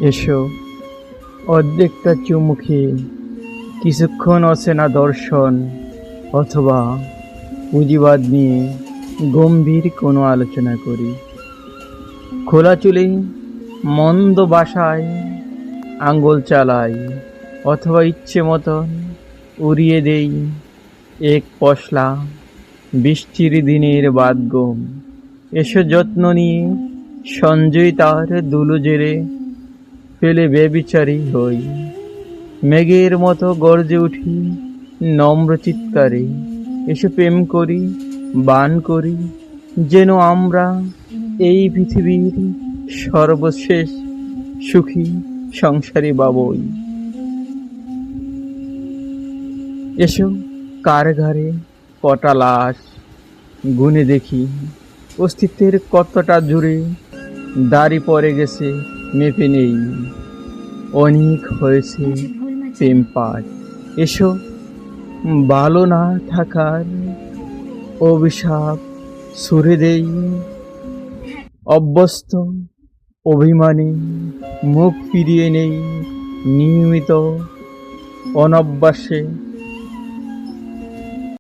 এসো অর্ধেকটা চুমুখে কিছুক্ষণ অচেনা দর্শন অথবা পুঁজিবাদ নিয়ে গম্ভীর কোনো আলোচনা করি। খোলা চুলে মন্দ বাসায় আঙ্গুল চালাই অথবা ইচ্ছে মতন উড়িয়ে দেই এক পশলা বৃষ্টির দিনের বাদগম। এসো যত্ন নিয়ে সঞ্জয় তার দুলু জেরে ফেলে বেবিচারী হই। মেঘের মতো গর্জে উঠি নম্র চিৎকারে। এসো প্রেম করি, বান করি, যেন আমরা এই পৃথিবীর সর্বশেষ সুখী সংসারী বাবই। এসো কারাগারে কটা লাশ গুনে দেখি অস্তিত্বের কতটা জুড়ে দাড়ি পড়ে গেছে মেপে নেই। অনেক হয়েছে প্রেম পাঠ। এসো ভালো না থাকার অভিশাপ ছুড়ে দেই। অভ্যস্ত অভিমানে মুখ ফিরিয়ে নেই নিয়মিত অনভ্যাসে